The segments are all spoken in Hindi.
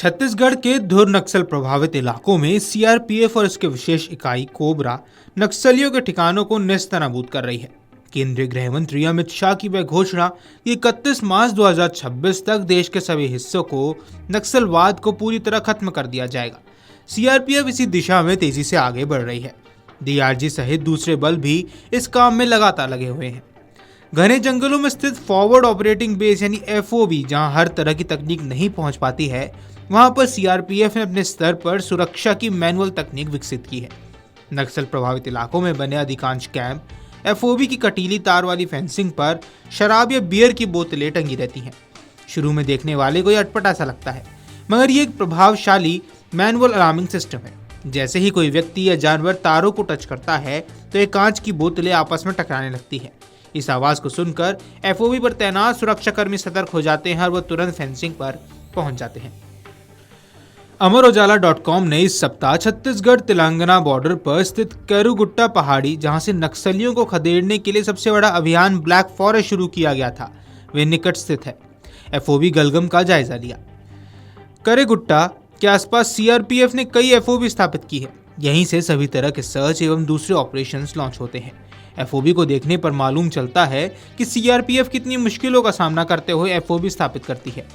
छत्तीसगढ़ के धुर नक्सल प्रभावित इलाकों में सीआरपीएफ और इसके विशेष इकाई कोबरा नक्सलियों के ठिकानों को नेस्तनाबूद कर रही है। केंद्रीय गृह मंत्री अमित शाह की वह घोषणा कि 31 मार्च 2026 तक देश के सभी हिस्सों को नक्सलवाद को पूरी तरह खत्म कर दिया जाएगा। सीआरपीएफ इसी दिशा में तेजी से आगे बढ़ रही है। डीआरजी सहित दूसरे बल भी इस काम में लगातार लगे हुए हैं। घने जंगलों में स्थित फॉरवर्ड ऑपरेटिंग बेस यानी एफओबी, जहां हर तरह की तकनीक नहीं पहुंच पाती है, वहां पर सीआरपीएफ ने अपने स्तर पर सुरक्षा की मैनुअल तकनीक विकसित की है। नक्सल प्रभावित इलाकों में बने अधिकांश कैंप एफओबी की कटीली तार वाली फेंसिंग पर शराब या बियर की बोतलें टंगी रहती हैं। शुरू में देखने वाले को यह अटपटा सा लगता है, मगर ये एक प्रभावशाली मैनुअल अलार्मिंग सिस्टम है। जैसे ही कोई व्यक्ति या जानवर तारों को टच करता है तो ये कांच की बोतलें आपस में टकराने लगती है। इस आवाज को सुनकर एफओबी पर तैनात सुरक्षाकर्मी सतर्क हो जाते हैं और वो तुरंत फेंसिंग पर पहुंच जाते हैं। अमर उजाला.com ने इस सप्ताह छत्तीसगढ़ तेलंगाना बॉर्डर पर स्थित कैरुगुट्टा पहाड़ी, जहां से नक्सलियों को खदेड़ने के लिए सबसे बड़ा अभियान ब्लैक फॉरेस्ट शुरू किया गया था, वे निकट स्थित है, एफओबी गलगम का जायजा लिया। कैरुगुट्टा के आसपास सीआरपीएफ ने कई एफओबी स्थापित की है। यहीं से सभी तरह के सर्च एवं दूसरे ऑपरेशंस लॉन्च होते हैं। एफओबी को देखने पर मालूम चलता है कि सीआरपीएफ कितनी मुश्किलों का सामना करते हुए एफओबी स्थापित करती है।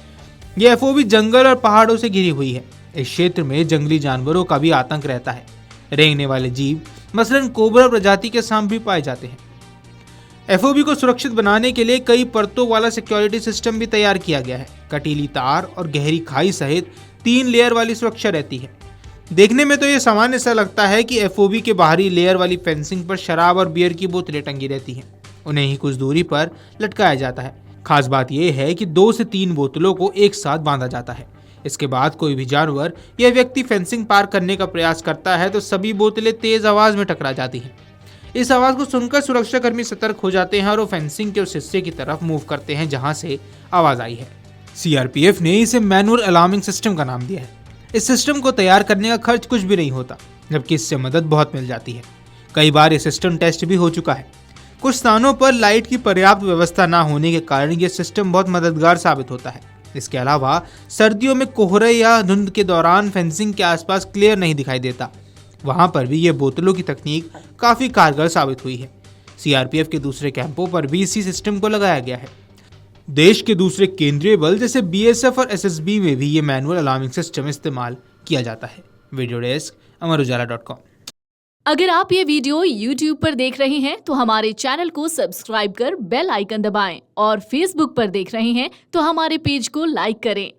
यह एफओबी जंगल और पहाड़ों से घिरी हुई है। इस क्षेत्र में जंगली जानवरों का भी आतंक रहता है। रेंगने वाले जीव मसलन कोबरा प्रजाति के सांप भी पाए जाते हैं। एफओबी को सुरक्षित बनाने के लिए कई परतों वाला सिक्योरिटी सिस्टम भी तैयार किया गया है। कटीली तार और गहरी खाई सहित 3 लेयर वाली सुरक्षा रहती है। देखने में तो ये सामान्य सा लगता है कि एफओबी के बाहरी लेयर वाली फेंसिंग पर शराब और बियर की बोतलें टंगी रहती हैं। उन्हें ही कुछ दूरी पर लटकाया जाता है। खास बात यह है कि 2 से 3 बोतलों को एक साथ बांधा जाता है। इसके बाद कोई भी जानवर या व्यक्ति फेंसिंग पार करने का प्रयास करता है तो सभी बोतलें तेज आवाज में टकरा जाती हैं। इस आवाज को सुनकर सुरक्षाकर्मी सतर्क हो जाते हैं और वो फेंसिंग के उस हिस्से की तरफ मूव करते हैं जहां से आवाज आई है। सीआरपीएफ ने इसे मैनुअल अलार्मिंग सिस्टम का नाम दिया है। इस सिस्टम को तैयार करने का खर्च कुछ भी नहीं होता, जबकि इससे मदद बहुत मिल जाती है। कई बार ये सिस्टम टेस्ट भी हो चुका है। कुछ स्थानों पर लाइट की पर्याप्त व्यवस्था न होने के कारण ये सिस्टम बहुत मददगार साबित होता है। इसके अलावा सर्दियों में कोहरे या धुंध के दौरान फेंसिंग के आसपास क्लियर नहीं दिखाई देता, वहां पर भी ये बोतलों की तकनीक काफी कारगर साबित हुई है। सीआरपीएफ के दूसरे कैंपों पर भी इसी सिस्टम को लगाया गया है। देश के दूसरे केंद्रीय बल जैसे बीएसएफ और एसएसबी में भी ये मैनुअल अलार्मिंग सिस्टम इस्तेमाल किया जाता है। वीडियो डेस्क अमर उजाला.com। अगर आप ये वीडियो YouTube पर देख रहे हैं तो हमारे चैनल को सब्सक्राइब कर बेल आइकन दबाएं और Facebook पर देख रहे हैं तो हमारे पेज को लाइक करें।